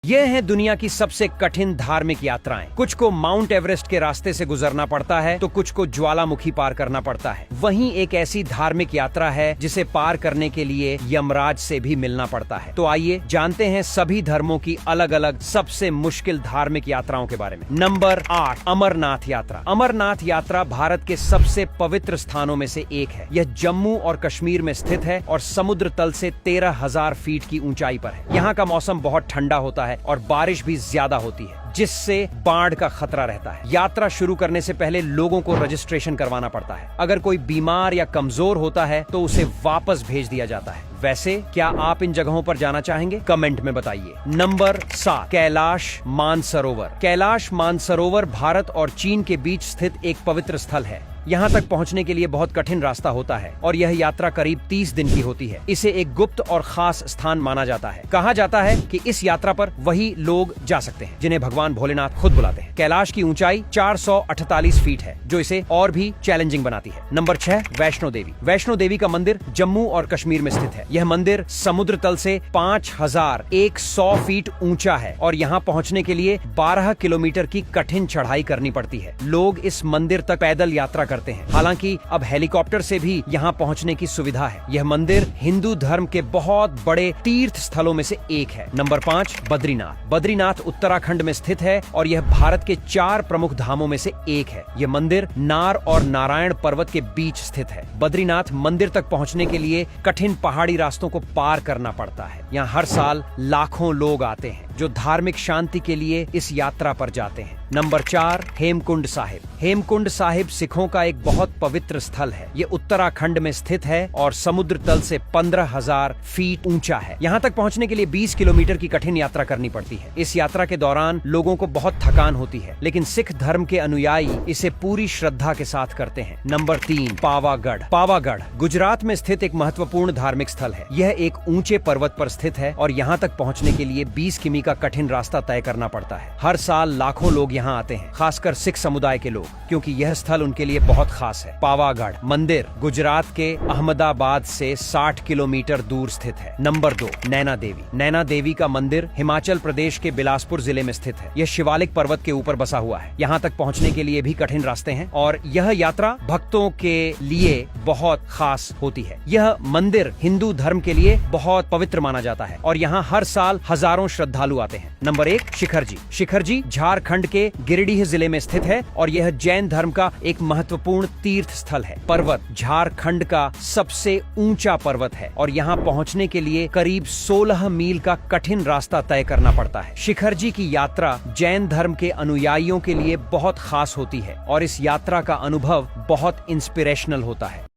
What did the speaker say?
ये हैं दुनिया की सबसे कठिन धार्मिक यात्राएं। कुछ को माउंट एवरेस्ट के रास्ते से गुजरना पड़ता है तो कुछ को ज्वालामुखी पार करना पड़ता है। वहीं एक ऐसी धार्मिक यात्रा है जिसे पार करने के लिए यमराज से भी मिलना पड़ता है। तो आइए जानते हैं सभी धर्मों की अलग अलग सबसे मुश्किल धार्मिक यात्राओं के बारे में। नंबर 8, अमरनाथ यात्रा। अमरनाथ यात्रा भारत के सबसे पवित्र स्थानों में से एक है। यह जम्मू और कश्मीर में स्थित है और समुद्र तल से 13,000 फीट की ऊंचाई पर है। यहाँ का मौसम बहुत ठंडा होता है और बारिश भी ज्यादा होती है, जिससे बाढ़ का खतरा रहता है। यात्रा शुरू करने से पहले लोगों को रजिस्ट्रेशन करवाना पड़ता है। अगर कोई बीमार या कमजोर होता है तो उसे वापस भेज दिया जाता है। वैसे क्या आप इन जगहों पर जाना चाहेंगे? कमेंट में बताइए। नंबर 7, कैलाश मानसरोवर। कैलाश मानसरोवर भारत और चीन के बीच स्थित एक पवित्र स्थल है। यहाँ तक पहुँचने के लिए बहुत कठिन रास्ता होता है और यह यात्रा करीब 30 दिन की होती है। इसे एक गुप्त और खास स्थान माना जाता है। कहा जाता है कि इस यात्रा पर वही लोग जा सकते हैं जिन्हें भगवान भोलेनाथ खुद बुलाते हैं। कैलाश की ऊंचाई 448 फीट है, जो इसे और भी चैलेंजिंग बनाती है। नंबर 6, वैष्णो देवी। वैष्णो देवी का मंदिर जम्मू और कश्मीर में स्थित है। यह मंदिर समुद्र तल से 5100 फीट ऊंचा है और यहाँ पहुँचने के लिए 12 किलोमीटर की कठिन चढ़ाई करनी पड़ती है। लोग इस मंदिर तक पैदल यात्रा करते हैं। हालांकि अब हेलीकॉप्टर से भी यहाँ पहुँचने की सुविधा है। यह मंदिर हिंदू धर्म के बहुत बड़े तीर्थ स्थलों में से एक है। नंबर 5, बद्रीनाथ। बद्रीनाथ उत्तराखंड में स्थित है और यह भारत के 4 प्रमुख धामों में से एक है। यह मंदिर नार और नारायण पर्वत के बीच स्थित है। बद्रीनाथ मंदिर तक पहुँचने के लिए कठिन पहाड़ी रास्तों को पार करना पड़ता है। यहाँ हर साल लाखों लोग आते हैं जो धार्मिक शांति के लिए इस यात्रा पर जाते हैं। नंबर 4, हेमकुंड साहिब। हेमकुंड साहिब सिखों का एक बहुत पवित्र स्थल है। ये उत्तराखंड में स्थित है और समुद्र तल से 15,000 फीट ऊंचा है। यहाँ तक पहुँचने के लिए 20 किलोमीटर की कठिन यात्रा करनी पड़ती है। इस यात्रा के दौरान लोगों को बहुत थकान होती है, लेकिन सिख धर्म के अनुयायी इसे पूरी श्रद्धा के साथ करते हैं। नंबर 3, पावागढ़। पावागढ़ गुजरात में स्थित एक महत्वपूर्ण धार्मिक स्थल है। यह एक ऊंचे पर्वत पर स्थित है और यहाँ तक पहुँचने के लिए 20 किमी का कठिन रास्ता तय करना पड़ता है। हर साल लाखों लोग यहाँ आते हैं, खासकर सिख समुदाय के लोग, क्योंकि यह स्थल उनके लिए बहुत खास है। पावागढ़ मंदिर गुजरात के अहमदाबाद से 60 किलोमीटर दूर स्थित है। नंबर 2, नैना देवी। नैना देवी का मंदिर हिमाचल प्रदेश के बिलासपुर जिले में स्थित है। यह शिवालिक पर्वत के ऊपर बसा हुआ है। यहाँ तक पहुँचने के लिए भी कठिन रास्ते हैं और यह यात्रा भक्तों के लिए बहुत खास होती है। यह मंदिर हिंदू धर्म के लिए बहुत पवित्र माना जाता है और यहाँ हर साल हजारों श्रद्धालु आते हैं। नंबर 1, शिखरजी। शिखरजी झारखंड के गिरिडीह जिले में स्थित है और यह जैन धर्म का एक महत्वपूर्ण तीर्थ स्थल है। पर्वत झारखंड का सबसे ऊंचा पर्वत है और यहाँ पहुँचने के लिए करीब 16 मील का कठिन रास्ता तय करना पड़ता है। शिखरजी की यात्रा जैन धर्म के अनुयायियों के लिए बहुत खास होती है और इस यात्रा का अनुभव बहुत इंस्पिरेशनल होता है।